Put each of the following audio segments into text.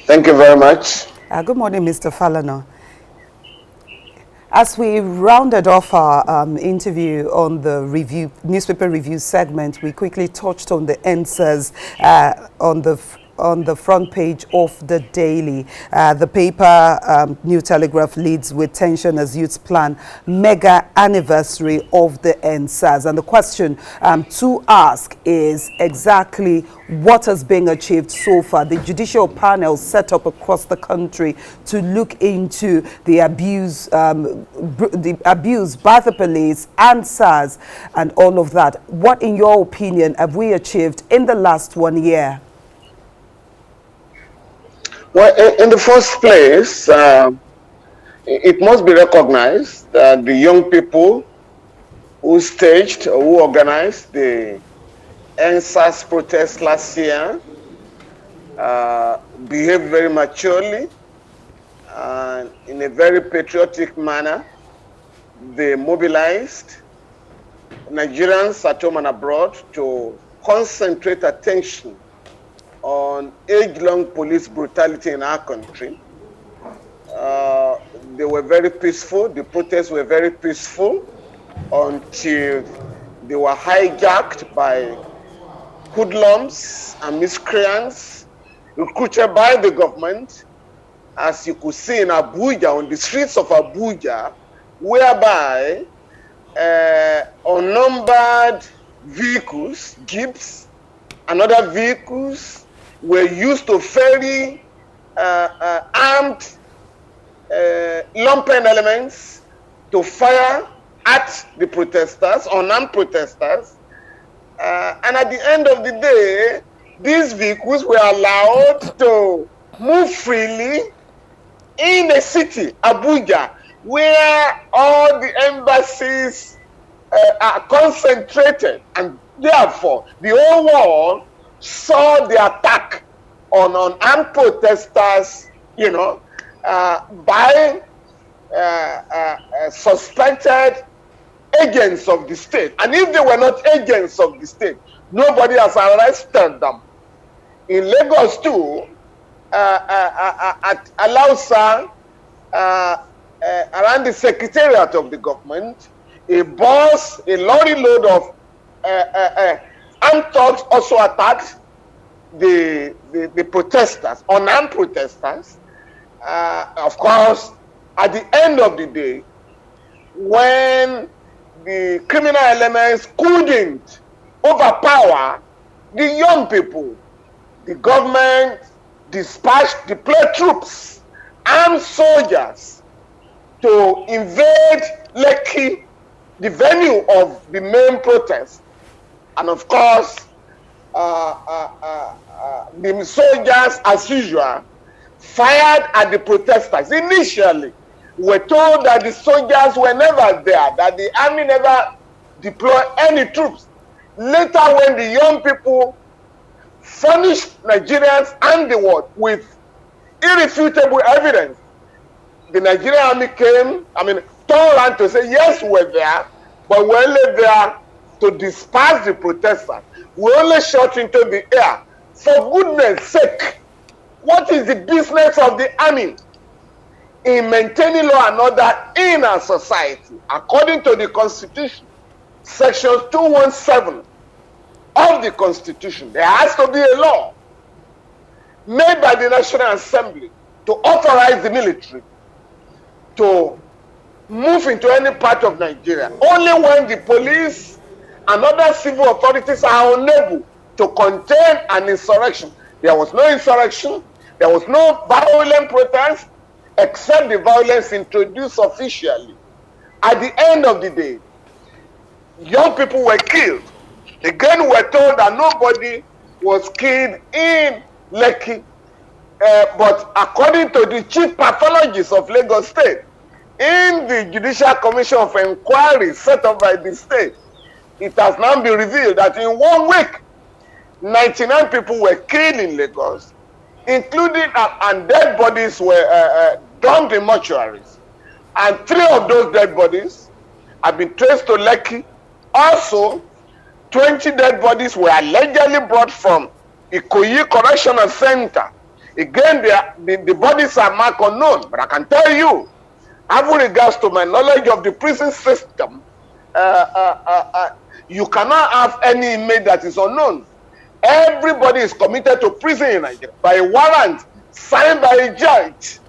Thank you very much. Good morning, Mr. Falana. As we rounded off our interview on the newspaper review segment, we quickly touched on the answers on the front page of the Daily. The paper, New Telegraph, leads with tension as youths plan mega anniversary of the NSAS. And the question to ask is exactly what has been achieved so far. The judicial panel set up across the country to look into the abuse by the police and SARS and all of that. What, in your opinion, have we achieved in the last 1 year? Well, in the first place, it must be recognized that the young people who staged or who organized the NSAS protest last year behaved very maturely and in a very patriotic manner. They mobilized Nigerians at home and abroad to concentrate attention on age-long police brutality in our country. They were very peaceful. The protests were very peaceful until they were hijacked by hoodlums and miscreants recruited by the government, as you could see in Abuja, on the streets of Abuja, whereby unnumbered vehicles, jeeps, and other vehicles were used to ferry armed lumpen elements to fire at the protesters, unarmed protesters. And at the end of the day, these vehicles were allowed to move freely in a city, Abuja, where all the embassies are concentrated, and therefore the whole world saw the attack on unarmed protesters, by suspected agents of the state. And if they were not agents of the state, nobody has arrested them. In Lagos too, at Alausa, around the secretariat of the government, a lorry load of armed thugs also attacked the protesters, unarmed protesters. Of course, at the end of the day, when the criminal elements couldn't overpower the young people, the government deployed troops, armed soldiers, to invade Lekki, the venue of the main protest. And of course, the soldiers, as usual, fired at the protesters. Initially, we were told that the soldiers were never there, that the army never deployed any troops. Later, when the young people furnished Nigerians and the world with irrefutable evidence, the Nigerian army turned around to say, yes, we're there, but we're only there to disperse the protesters. We only shot into the air. For goodness sake, what is the business of the army in maintaining law and order in our society? According to the Constitution, Section 217 of the Constitution, there has to be a law made by the National Assembly to authorize the military to move into any part of Nigeria. Only when the police and other civil authorities are unable to contain an insurrection. There was no insurrection, there was no violent protest, except the violence introduced officially. At the end of the day, young people were killed. Again, we were told that nobody was killed in Lekki. But according to the chief pathologist of Lagos State, in the Judicial Commission of Inquiry set up by the state, it has now been revealed that in 1 week, 99 people were killed in Lagos, including and dead bodies were dumped in mortuaries. And 3 of those dead bodies have been traced to Lekki. Also, 20 dead bodies were allegedly brought from Ikoyi Correctional Center Again, the bodies are marked unknown. But I can tell you, having regards to my knowledge of the prison system, you cannot have any inmate that is unknown. Everybody is committed to prison in Nigeria by a warrant signed by a judge.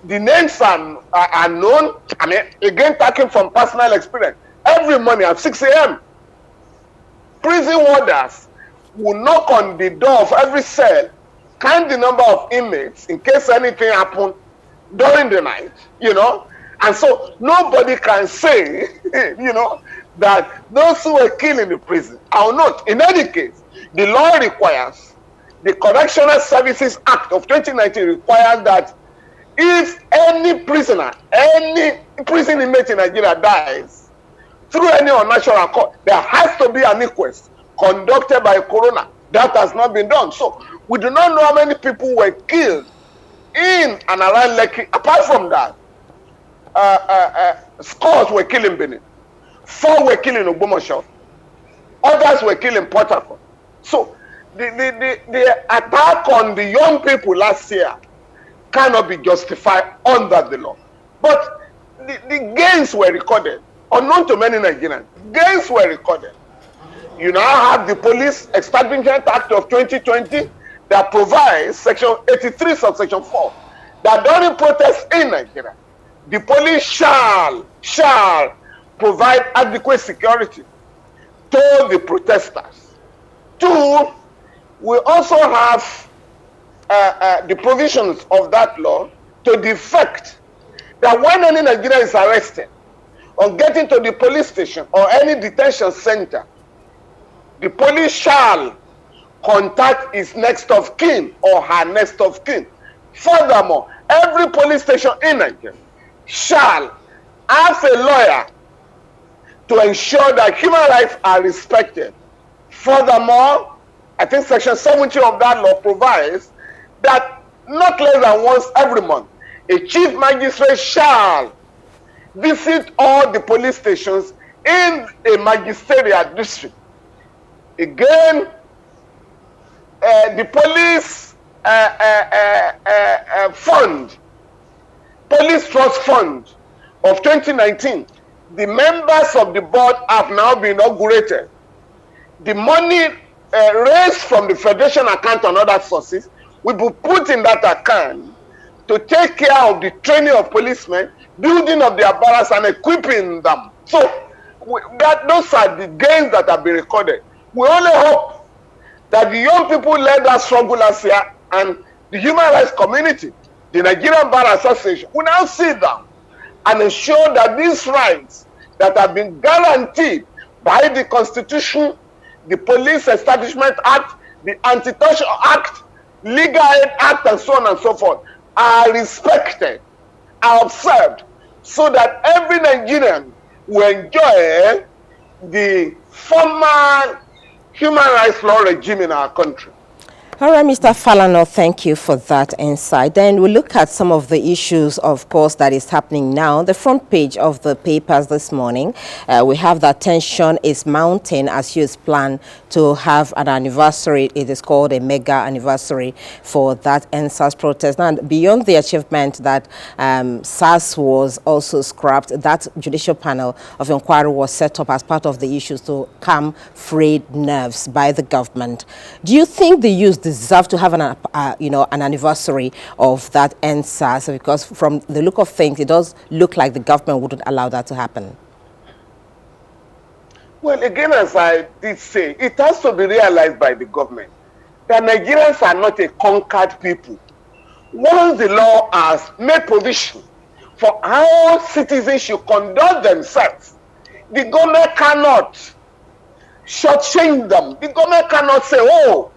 The names are known. I mean, again, talking from personal experience. Every morning at 6 a.m., prison warders will knock on the door of every cell, count the number of inmates in case anything happened during the night, you know. And so nobody can say, you know, that those who were killed in the prison are not. In any case, the law requires, the Correctional Services Act of 2019 requires that if any prisoner, any prison inmate in Nigeria dies through any unnatural cause, there has to be an inquest conducted by a coroner. That has not been done. So we do not know how many people were killed in and around Lekki. Apart from that, scores were killed in Benin, 4 were killed in Ogbomoso, others were killed in Port Harcourt. So the attack on the young people last year cannot be justified under the law. But the gains were recorded, unknown to many Nigerians. Gains were recorded. You now have the Police Establishment Act of 2020 that provides Section 83, subsection 4, that during protests in Nigeria, the police shall provide adequate security to the protesters. 2, we also have the provisions of that law to the effect that when any Nigerian is arrested or getting to the police station or any detention center, the police shall contact his next of kin or her next of kin. Furthermore, every police station in Nigeria shall have a lawyer to ensure that human rights are respected. Furthermore, I think Section 70 of that law provides that not less than once every month, a chief magistrate shall visit all the police stations in a magisterial district. Again, the police fund, police trust fund of 2019, the members of the board have now been inaugurated. The money raised from the federation account and other sources will be put in that account to take care of the training of policemen, building of their barracks and equipping them. So those are the gains that have been recorded. We only hope that the young people led that struggle last year and the human rights community, the Nigerian Bar Association, will now sit down and ensure that these rights that have been guaranteed by the Constitution, the Police Establishment Act, the Anti-Torture Act, Legal Aid Act, and so on and so forth, are respected, are observed, so that every Nigerian will enjoy the formal human rights law regime in our country. All right, Mr. Falana, thank you for that insight. Then we look at some of the issues, of course, that is happening now. The front page of the papers this morning, we have that tension is mounting as US plan to have an anniversary. It is called a mega anniversary for that SARS protest. And beyond the achievement that SARS was also scrapped, that judicial panel of inquiry was set up as part of the issues to calm frayed nerves by the government. Do you think the youth deserve to have an anniversary of that SARS? Because from the look of things, it does look like the government wouldn't allow that to happen. Well, again, as I did say, it has to be realized by the government that Nigerians are not a conquered people. Once the law has made provision for how citizens should conduct themselves, the government cannot shortchange them. The government cannot say, oh,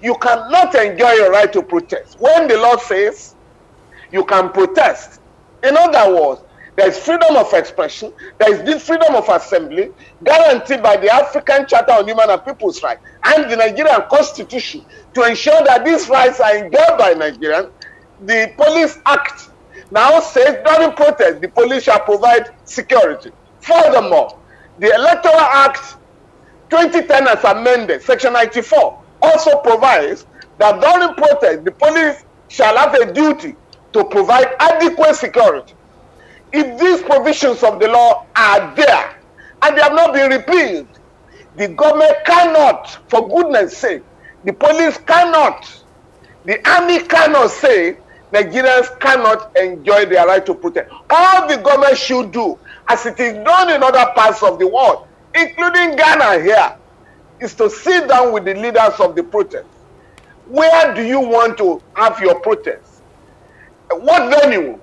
you cannot enjoy your right to protest. When the law says you can protest, in other words, there is freedom of expression, there is this freedom of assembly guaranteed by the African Charter on Human and People's Rights and the Nigerian Constitution to ensure that these rights are enjoyed by Nigerians. The Police Act now says during protest, the police shall provide security. Furthermore, the Electoral Act 2010 as amended, Section 94, also provides that during protest, the police shall have a duty to provide adequate security. If these provisions of the law are there and they have not been repealed, the government cannot, for goodness sake, the police cannot, the army cannot say Nigerians cannot enjoy their right to protest. All the government should do, as it is done in other parts of the world, including Ghana here, is to sit down with the leaders of the protest. Where do you want to have your protest? What venue?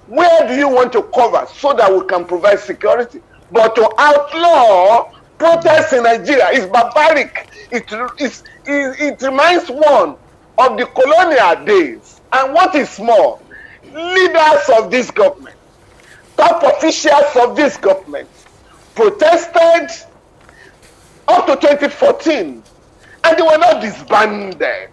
Where do you want to cover so that we can provide security? But to outlaw protests in Nigeria is barbaric. It reminds one of the colonial days. And what is more, leaders of this government, top officials of this government, protested up to 2014, and they were not disbanded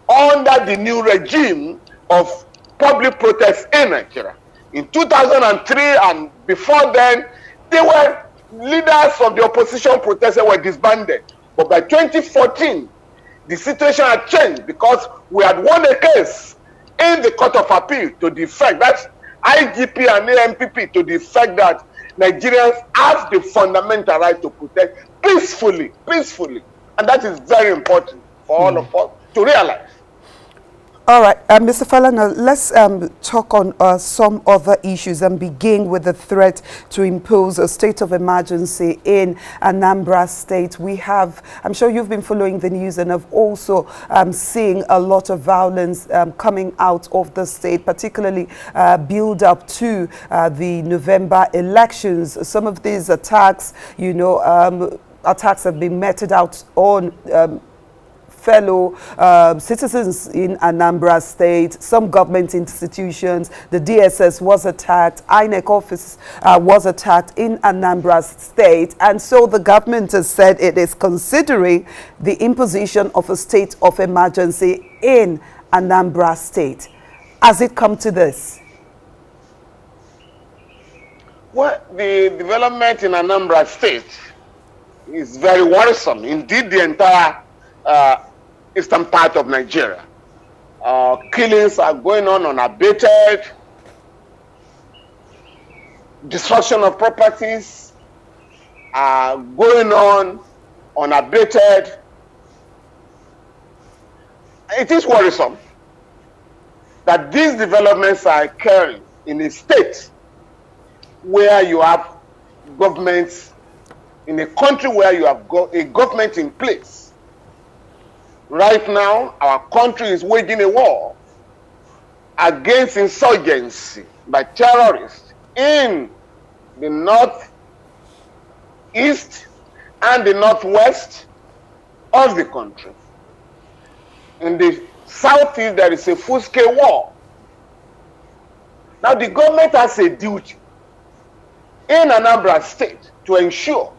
under the new regime of public protests in Nigeria. In 2003 and before then, they were leaders of the opposition protesters were disbanded. But by 2014, the situation had changed because we had won a case in the Court of Appeal to the effect, that's IGP and AMPP, to the effect that Nigerians have the fundamental right to protest peacefully. And that is very important for all of us to realize. All right, Mr. Falana, let's talk on some other issues and begin with the threat to impose a state of emergency in Anambra State. We have, I'm sure you've been following the news and have also seen a lot of violence coming out of the state, particularly build up to the November elections. Some of these attacks, you know, attacks have been meted out on fellow citizens in Anambra State, some government institutions. The DSS was attacked, INEC office was attacked in Anambra State, and so the government has said it is considering the imposition of a state of emergency in Anambra State. Has it come to this? Well, the development in Anambra State is very worrisome. Indeed, the entire eastern part of Nigeria. Killings are going on unabated. Destruction of properties are going on unabated. It is worrisome that these developments are occurring in a state where you have governments, in a country where you have got a government in place. Right now, our country is waging a war against insurgency by terrorists in the northeast and the northwest of the country. In the southeast, there is a full-scale war. Now, the government has a duty in Anambra State to ensure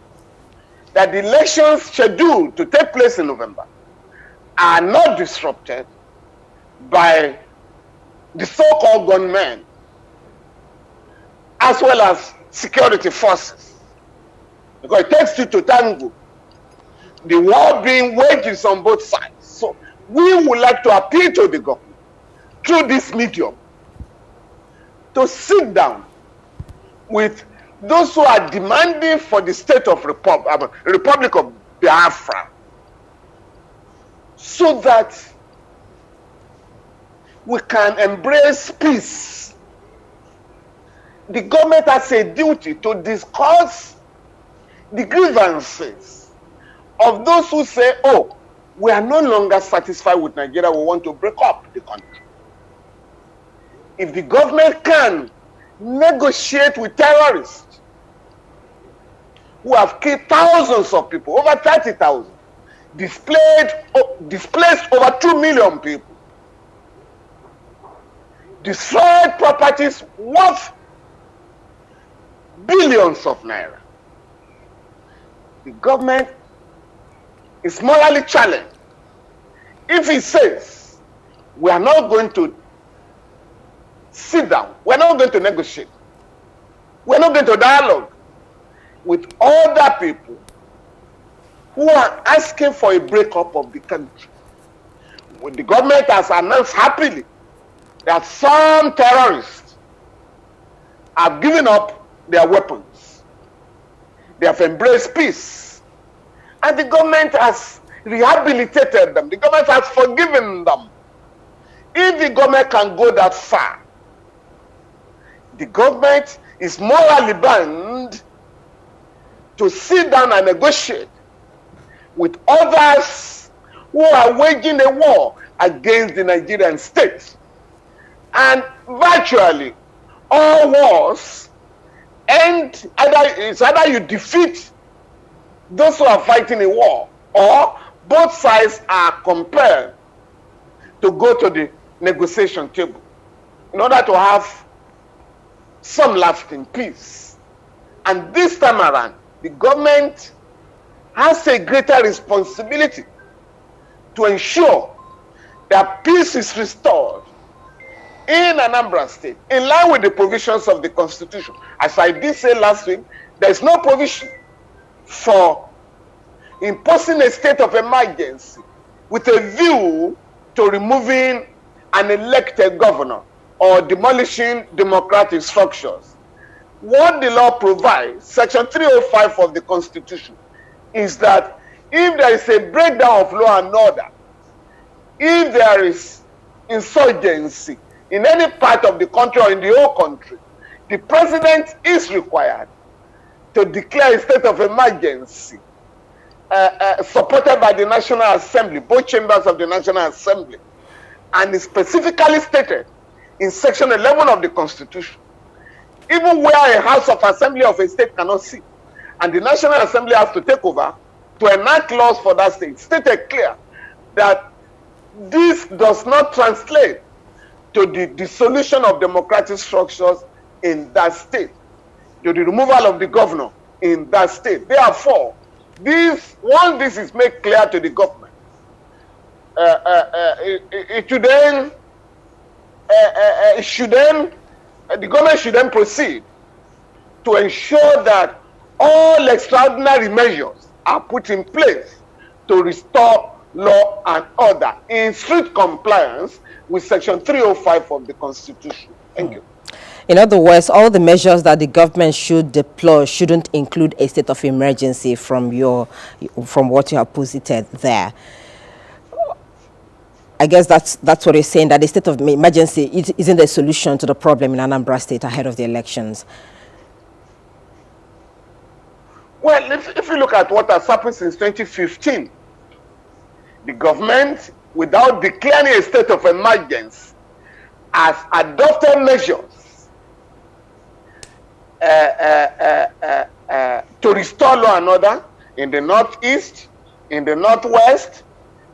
that the elections scheduled to take place in November are not disrupted by the so-called gunmen as well as security forces. Because it takes two to tango. The war being waged on both sides. So we would like to appeal to the government through this medium to sit down with those who are demanding for the state of Republic of Biafra, so that we can embrace peace. The government has a duty to discuss the grievances of those who say, oh, we are no longer satisfied with Nigeria, we want to break up the country. If the government can negotiate with terrorists who have killed thousands of people, over 30,000, displaced over 2 million people, destroyed properties worth billions of naira. The government is morally challenged. If it says we are not going to sit down, we're not going to negotiate, we're not going to dialogue with other people who are asking for a breakup of the country. When the government has announced happily that some terrorists have given up their weapons. They have embraced peace. And the government has rehabilitated them. The government has forgiven them. If the government can go that far, the government is morally bound to sit down and negotiate with others who are waging a war against the Nigerian state. And virtually all wars end, either you defeat those who are fighting a war, or both sides are compelled to go to the negotiation table in order to have some lasting peace. And this time around, the government has a greater responsibility to ensure that peace is restored in Anambra State, in line with the provisions of the Constitution. As I did say last week, there is no provision for imposing a state of emergency with a view to removing an elected governor or demolishing democratic structures. What the law provides, Section 305 of the Constitution, is that if there is a breakdown of law and order, if there is insurgency in any part of the country or in the whole country, the president is required to declare a state of emergency supported by the National Assembly, both chambers of the National Assembly, and is specifically stated in Section 11 of the Constitution. Even where a House of Assembly of a state cannot sit, and the National Assembly has to take over to enact laws for that state, stated clear that this does not translate to the dissolution of democratic structures in that state, to the removal of the governor in that state. Therefore, once this is made clear to the government, the government should then proceed to ensure that all extraordinary measures are put in place to restore law and order in strict compliance with Section 305 of the Constitution. Thank you. In other words, all the measures that the government should deploy shouldn't include a state of emergency from what you have posited there. I guess that's what you're saying, that the state of emergency isn't a solution to the problem in Anambra State ahead of the elections. Well, if you look at what has happened since 2015, the government, without declaring a state of emergency, has adopted measures to restore law and order in the northeast, in the northwest,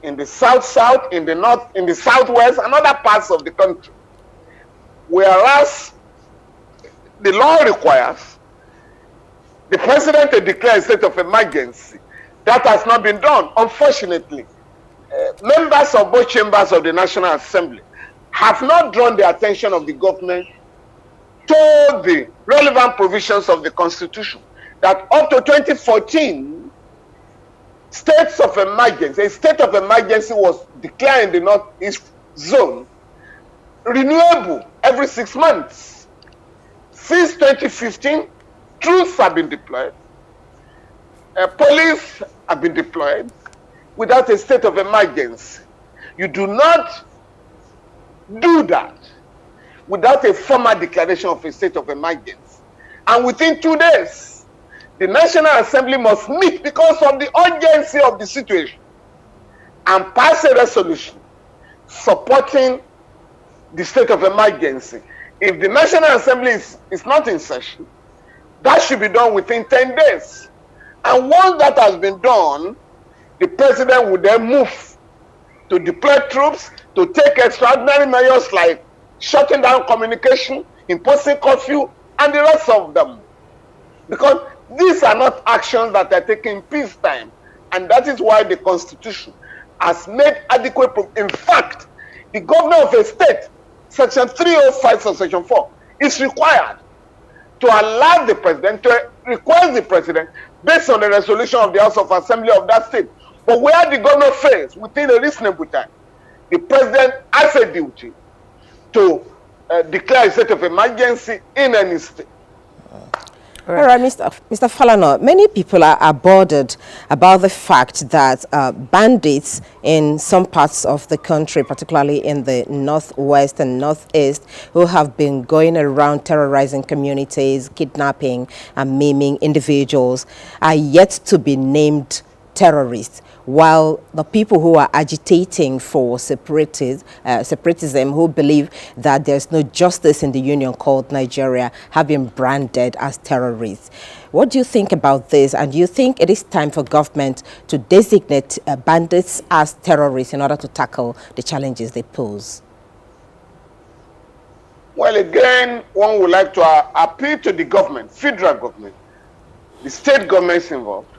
in the south-south, in the southwest, and other parts of the country. Whereas the law requires the president to declare a state of emergency. That has not been done. Unfortunately, members of both chambers of the National Assembly have not drawn the attention of the government to the relevant provisions of the Constitution, that up to 2014, states of emergency, a state of emergency was declared in the Northeast zone, renewable every 6 months. Since 2015, troops have been deployed, police have been deployed without a state of emergency. You do not do that without a formal declaration of a state of emergency. And within 2 days, the National Assembly must meet because of the urgency of the situation and pass a resolution supporting the state of emergency. If the National Assembly is not in session, that should be done within 10 days. And once that has been done, the president would then move to deploy troops, to take extraordinary measures like shutting down communication, imposing curfew, and the rest of them. Because these are not actions that are taken in peacetime. And that is why the Constitution has made adequate. In fact, the governor of a state, Section 305 of Section 4, is required to allow the president, to request the president, based on the resolution of the House of Assembly of that state. But where the governor fails within a reasonable time, the president has a duty to declare a state of emergency in any state. All right, Mr. Falana, many people are bothered about the fact that bandits in some parts of the country, particularly in the northwest and northeast, who have been going around terrorizing communities, kidnapping and maiming individuals, are yet to be named terrorists, while the people who are agitating for separatism, who believe that there's no justice in the union called Nigeria, have been branded as terrorists. What do you think about this? And do you think it is time for government to designate bandits as terrorists in order to tackle the challenges they pose? Well, again, one would like to appeal to the government, federal government, the state governments involved,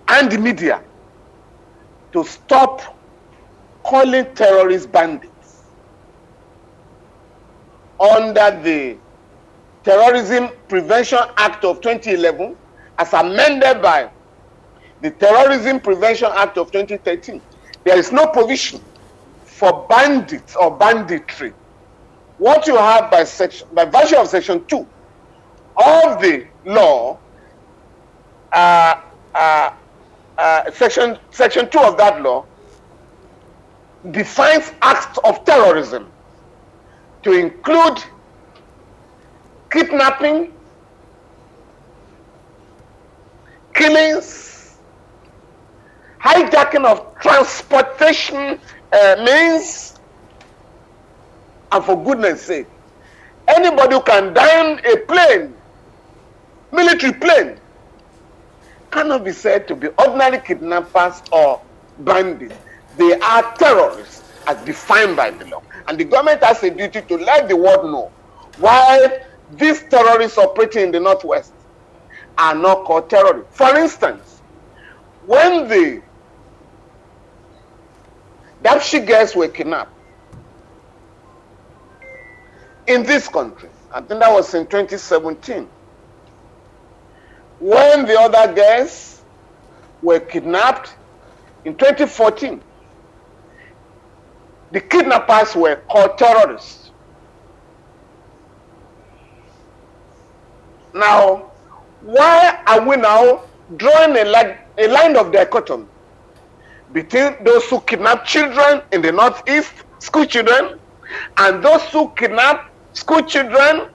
and the media to stop calling terrorists bandits. Under the Terrorism Prevention Act of 2011, as amended by the Terrorism Prevention Act of 2013, there is no provision for bandits or banditry. What you have by virtue of Section 2 of the law, Section 2 of that law defines acts of terrorism to include kidnapping, killings, hijacking of transportation means, and for goodness sake, anybody who can down a plane, military plane, cannot be said to be ordinary kidnappers or bandits. They are terrorists as defined by the law. And the government has a duty to let the world know why these terrorists operating in the Northwest are not called terrorists. For instance, when the Dapchi girls were kidnapped in this country, I think that was in 2017, when the other girls were kidnapped in 2014, the kidnappers were called terrorists. Now, why are we now drawing a line of dichotomy between those who kidnap children in the Northeast, school children, and those who kidnap school children,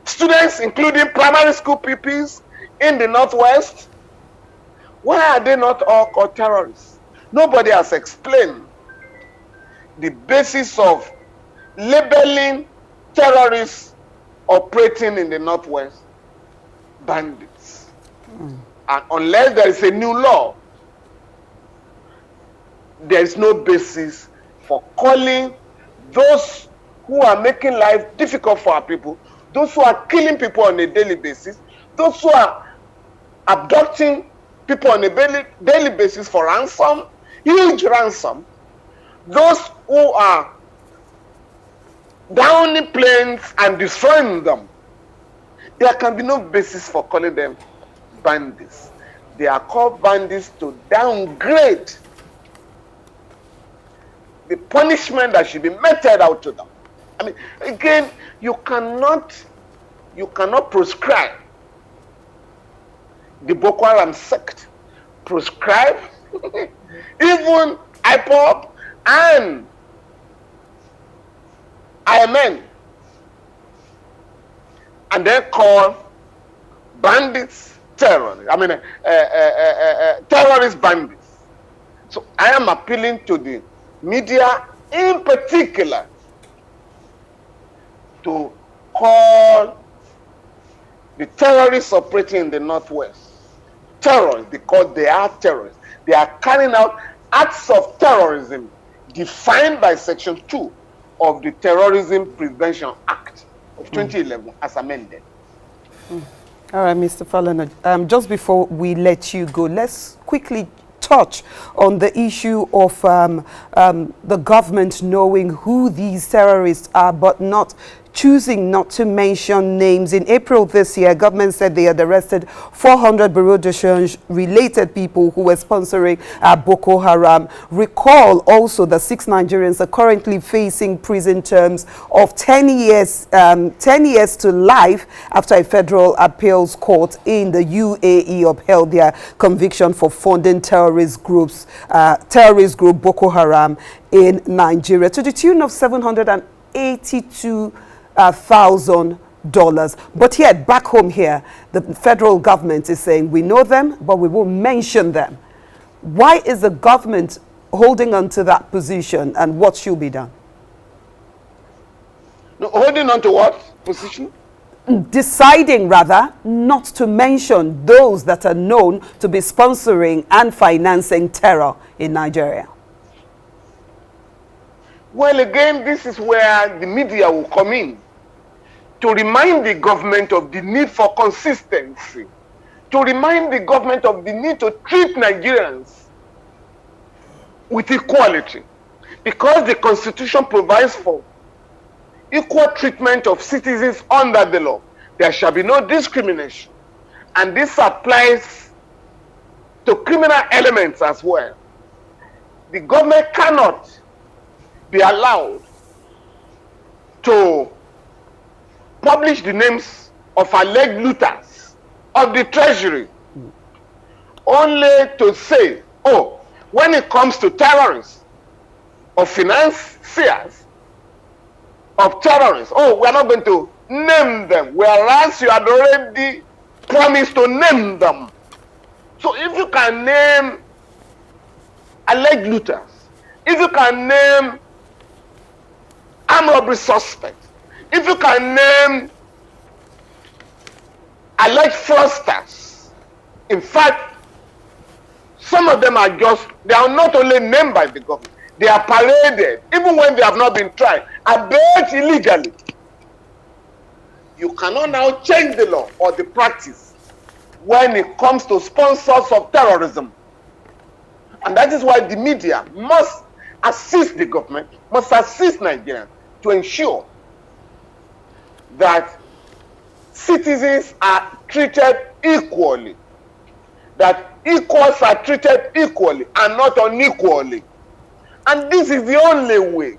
students, including primary school pupils in the Northwest? Why are they not all called terrorists? Nobody has explained the basis of labeling terrorists operating in the Northwest bandits. And unless there is a new law, there is no basis for calling those who are making life difficult for our people, those who are killing people on a daily basis, those who are abducting people on a daily basis for ransom, huge ransom, those who are downing planes and destroying them. There can be no basis for calling them bandits. They are called bandits to downgrade the punishment that should be meted out to them. I mean, again, you cannot prescribe the Boko Haram sect, prescribe even IPOB and IMN, and then call bandits terrorists. I mean, terrorist bandits. So I am appealing to the media in particular to call the terrorists operating in the Northwest terrorists, because they are terrorists. They are carrying out acts of terrorism defined by Section 2 of the Terrorism Prevention Act of 2011 as amended. All right, Mr. Falana, just before we let you go, let's quickly touch on the issue of the government knowing who these terrorists are, but not choosing not to mention names. In April this year, government said they had arrested 400 bureau de change related people who were sponsoring Boko Haram. Recall also that 6 Nigerians are currently facing prison terms of 10 years to life after a federal appeals court in the UAE upheld their conviction for funding terrorist group Boko Haram in Nigeria to the tune of $782,000. But yet, back home here, the federal government is saying, we know them, but we won't mention them. Why is the government holding on to that position, and what should be done? No, holding on to what position? Deciding, rather, not to mention those that are known to be sponsoring and financing terror in Nigeria. Well, again, this is where the media will come in to remind the government of the need for consistency, to remind the government of the need to treat Nigerians with equality, because the Constitution provides for equal treatment of citizens under the law. There shall be no discrimination. And this applies to criminal elements as well. The government cannot be allowed to publish the names of alleged looters of the treasury, only to say, oh, when it comes to terrorists or financiers of terrorists, oh, we're not going to name them, whereas you had already promised to name them. So if you can name alleged looters, if you can name armed robbery suspects, if you can name alleged fraudsters, in fact, some of them are they are not only named by the government, they are paraded, even when they have not been tried, albeit illegally. You cannot now change the law or the practice when it comes to sponsors of terrorism. And that is why the media must assist the government, must assist Nigerians to ensure that citizens are treated equally, that equals are treated equally and not unequally. And this is the only way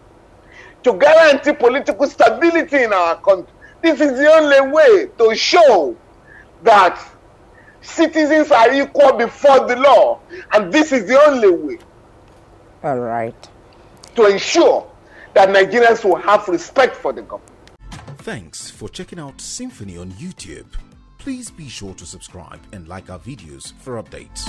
to guarantee political stability in our country. This is the only way to show that citizens are equal before the law. And this is the only way. All right. To ensure that Nigerians will have respect for the government. Thanks for checking out SYMFONI on YouTube. Please be sure to subscribe and like our videos for updates.